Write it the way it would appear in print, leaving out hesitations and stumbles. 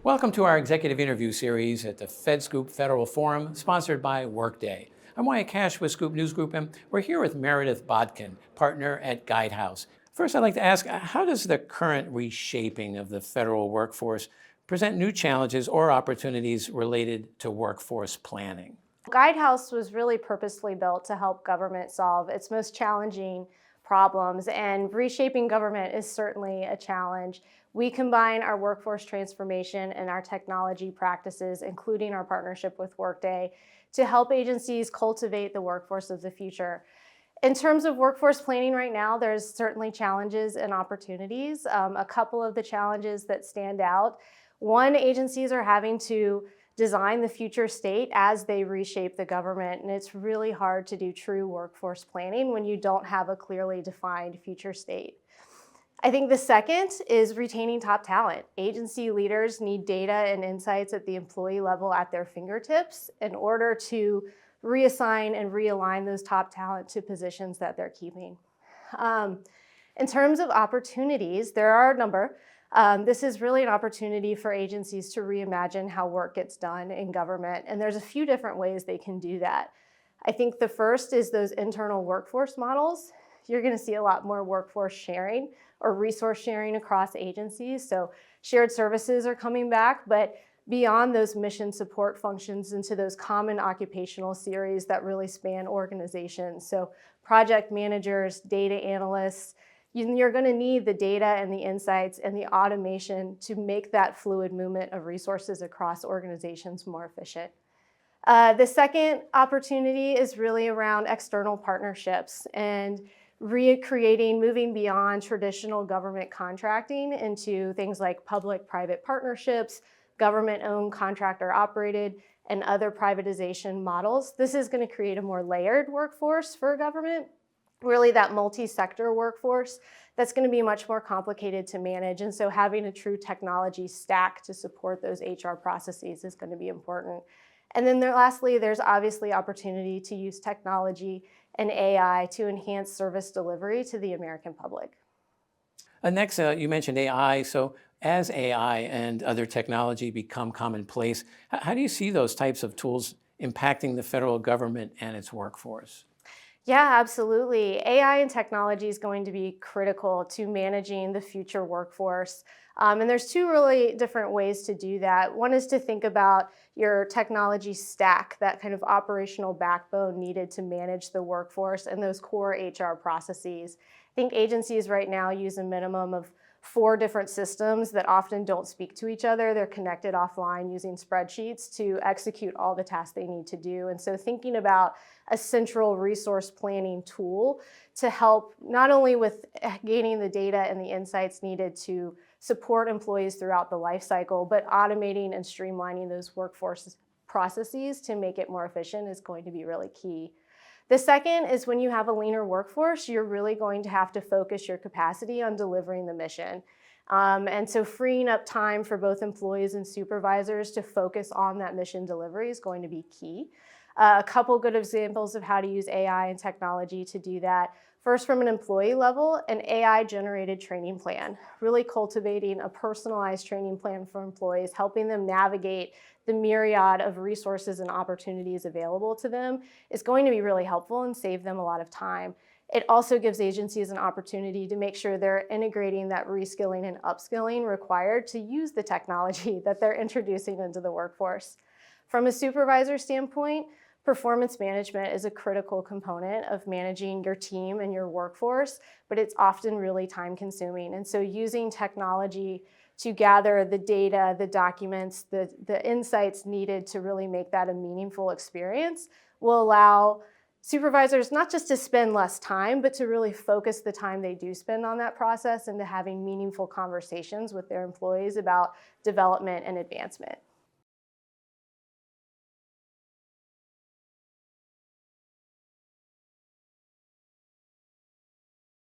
Welcome to our executive interview series at the FedScoop Federal Forum, sponsored by Workday. I'm Wyatt Cash with Scoop News Group, and we're here with Meredith Bodkin, partner at Guidehouse. First, I'd like to ask, how does the current reshaping of the federal workforce present new challenges or opportunities related to workforce planning? Guidehouse was really purposely built to help government solve its most challenging problems, and reshaping government is certainly a challenge. We combine our workforce transformation and our technology practices, including our partnership with Workday, to help agencies cultivate the workforce of the future. In terms of workforce planning right now, there's certainly challenges and opportunities. A couple of the challenges that stand out. One, agencies are having to design the future state as they reshape the government, and it's really hard to do true workforce planning when you don't have a clearly defined future state. I think the second is retaining top talent. Agency leaders need data and insights at the employee level at their fingertips in order to reassign and realign those top talent to positions that they're keeping. In terms of opportunities, there are a number. This is really an opportunity for agencies to reimagine how work gets done in government, and there's a few different ways they can do that. I think the first is those internal workforce models. You're going to see a lot more workforce sharing or resource sharing across agencies. So shared services are coming back, but beyond those mission support functions into those common occupational series that really span organizations. So project managers, data analysts, you're going to need the data and the insights and the automation to make that fluid movement of resources across organizations more efficient. The second opportunity is really around external partnerships and recreating, moving beyond traditional government contracting into things like public-private partnerships, government-owned, contractor-operated, and other privatization models. This is going to create a more layered workforce for government, really that multi-sector workforce that's going to be much more complicated to manage. And so having a true technology stack to support those HR processes is going to be important. And then lastly, there's obviously opportunity to use technology and AI to enhance service delivery to the American public. Next, you mentioned AI. So as AI and other technology become commonplace, how do you see those types of tools impacting the federal government and its workforce? Yeah, absolutely. AI and technology is going to be critical to managing the future workforce. And there's two really different ways to do that. One is to think about your technology stack, that kind of operational backbone needed to manage the workforce and those core HR processes. I think agencies right now use a minimum of 4 different systems that often don't speak to each other. They're connected offline using spreadsheets to execute all the tasks they need to do. And so thinking about a central resource planning tool to help not only with gaining the data and the insights needed to support employees throughout the life cycle, but automating and streamlining those workforce processes to make it more efficient is going to be really key. The second is when you have a leaner workforce, you're really going to have to focus your capacity on delivering the mission. And so freeing up time for both employees and supervisors to focus on that mission delivery is going to be key. A couple good examples of how to use AI and technology to do that. First, from an employee level, an AI-generated training plan, really cultivating a personalized training plan for employees, helping them navigate the myriad of resources and opportunities available to them is going to be really helpful and save them a lot of time. It also gives agencies an opportunity to make sure they're integrating that reskilling and upskilling required to use the technology that they're introducing into the workforce. From a supervisor standpoint, performance management is a critical component of managing your team and your workforce, but it's often really time consuming. And so using technology to gather the data, the documents, the insights needed to really make that a meaningful experience will allow supervisors not just to spend less time, but to really focus the time they do spend on that process into having meaningful conversations with their employees about development and advancement.